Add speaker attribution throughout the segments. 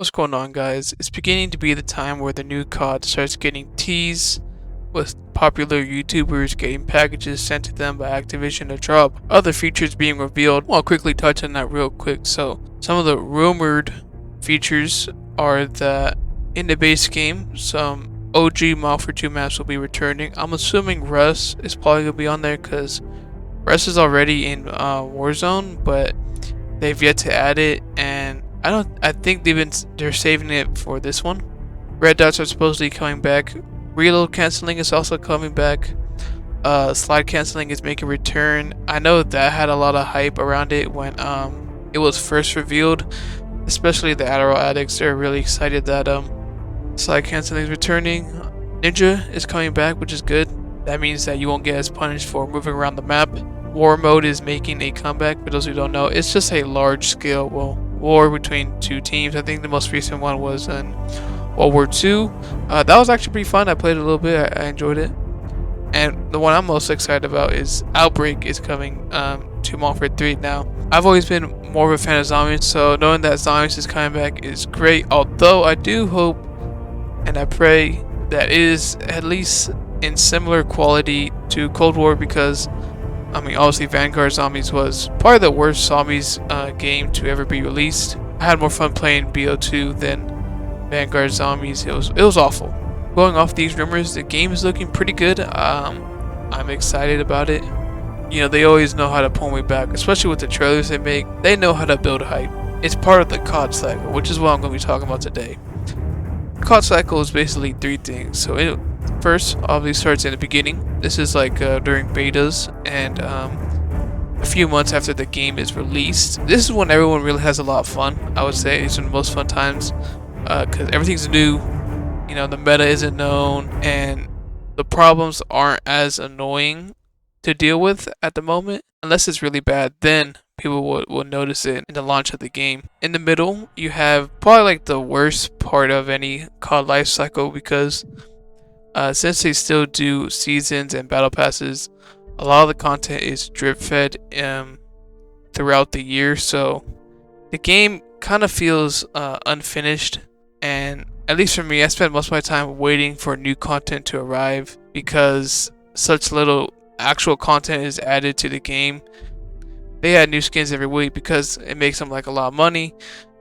Speaker 1: What's going on, guys? It's beginning to be the time where the new COD starts getting teased, with popular YouTubers getting packages sent to them by Activision to drop other features being revealed. I'll quickly touch on that real quick. So, some of the rumored features are that in the base game, some OG MW3 2 maps will be returning. I'm assuming Russ is probably going to be on there because Russ is already in Warzone, but they've yet to add it, and I think they're saving it for this one. Red dots are supposedly coming back. Reload canceling is also coming back. Slide canceling is making a return. I know that had a lot of hype around it when it was first revealed, especially the Adderall addicts. They're really excited that slide canceling is returning. Ninja is coming back, which is good. That means that you won't get as punished for moving around the map. War mode is making a comeback. For those who don't know, it's just a large scale war between two teams. I think the most recent one was in World War II. That was actually pretty fun. I played it a little bit. I enjoyed it. And the one I'm most excited about is Outbreak is coming to MW3 now. I've always been more of a fan of zombies, so knowing that zombies is coming back is great. Although I do hope and I pray that it is at least in similar quality to Cold War, because I mean, obviously Vanguard Zombies was probably the worst zombies game to ever be released. I had more fun playing BO2 than Vanguard Zombies. It was awful. Going off these rumors, the game is looking pretty good. I'm excited about it. You know, they always know how to pull me back, especially with the trailers they make. They know how to build hype. It's part of the COD cycle, which is what I'm going to be talking about today. COD cycle is basically three things. So first, obviously starts in the beginning. This is like during betas and a few months after the game is released. This is when everyone really has a lot of fun. I would say it's one of the most fun times because everything's new. You know, the meta isn't known and the problems aren't as annoying to deal with at the moment. Unless it's really bad, then people will notice it in the launch of the game. In the middle, you have probably like the worst part of any COD life cycle, because since they still do seasons and battle passes, a lot of the content is drip fed throughout the year, so the game kind of feels unfinished. And at least for me, I spend most of my time waiting for new content to arrive because such little actual content is added to the game. They add new skins every week because it makes them like a lot of money,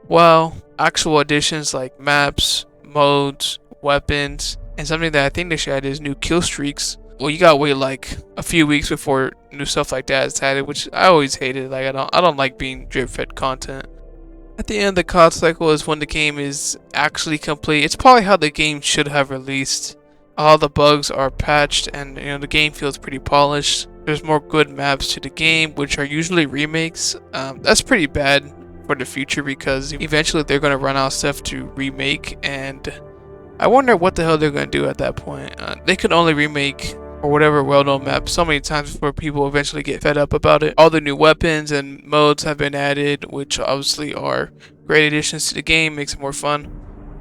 Speaker 1: while actual additions like maps, modes, weapons, and something that I think they should add is new kill streaks. Well, you gotta wait like a few weeks before new stuff like that is added, which I always hated. Like I don't like being drip fed content. At the end of the COD cycle is when the game is actually complete. It's probably how the game should have released. All the bugs are patched, and you know the game feels pretty polished. There's more good maps to the game, which are usually remakes. That's pretty bad for the future because eventually they're gonna run out of stuff to remake, and I wonder what the hell they're gonna do at that point. They could only remake or whatever well-known map so many times before people eventually get fed up about it. All the new weapons and modes have been added, which obviously are great additions to the game, makes it more fun.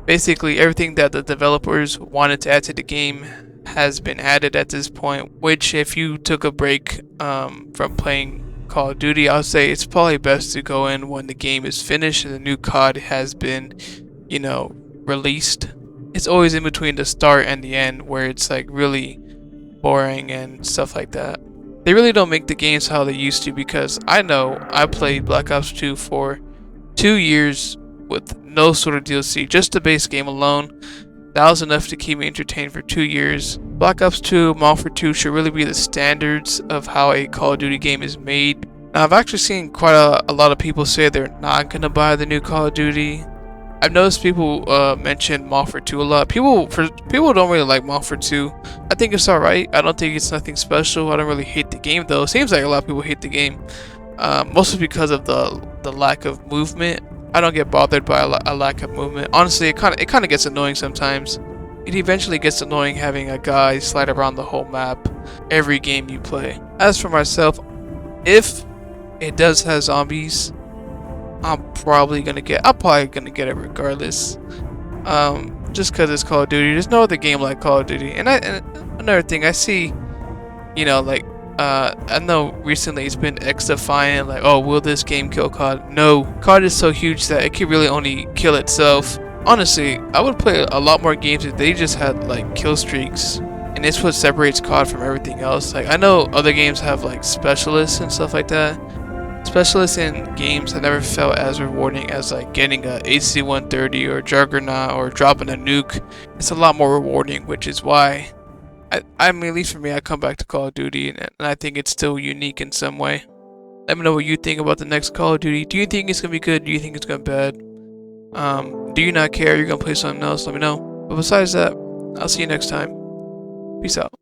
Speaker 1: Basically, everything that the developers wanted to add to the game has been added at this point, which if you took a break from playing Call of Duty, I would say it's probably best to go in when the game is finished and the new COD has been, you know, released. It's always in between the start and the end where it's like really boring and stuff like that. They really don't make the games how they used to, because I know I played Black Ops 2 for 2 years with no sort of DLC, just the base game alone. That was enough to keep me entertained for 2 years. Black Ops 2, MW3 2 should really be the standards of how a Call of Duty game is made. Now, I've actually seen quite a lot of people say they're not going to buy the new Call of Duty. I've noticed people mention MW3 2 a lot. People don't really like MW3 2. I think it's alright. I don't think it's nothing special. I don't really hate the game though. Seems like a lot of people hate the game, mostly because of the lack of movement. I don't get bothered by a lack of movement. Honestly, it kind of gets annoying sometimes. It eventually gets annoying having a guy slide around the whole map every game you play. As for myself, if it does have zombies, I'm probably gonna get it regardless. Just because it's Call of Duty. There's no other game like Call of Duty. And another thing, I see, you know, like I know recently it's been X-defiant, like, oh, will this game kill COD? No, COD is so huge that it can really only kill itself. Honestly, I would play a lot more games if they just had like kill streaks, and it's what separates COD from everything else. Like I know other games have like specialists and stuff like that. Specialists in games have never felt as rewarding as like getting a AC-130 or Juggernaut or dropping a nuke. It's a lot more rewarding, which is why I mean, at least for me, I come back to Call of Duty, and I think it's still unique in some way. Let me know what you think about the next Call of Duty. Do you think it's gonna be good? Do you think it's gonna be bad? Do you not care? You're gonna play something else? Let me know. But besides that, I'll see you next time. Peace out.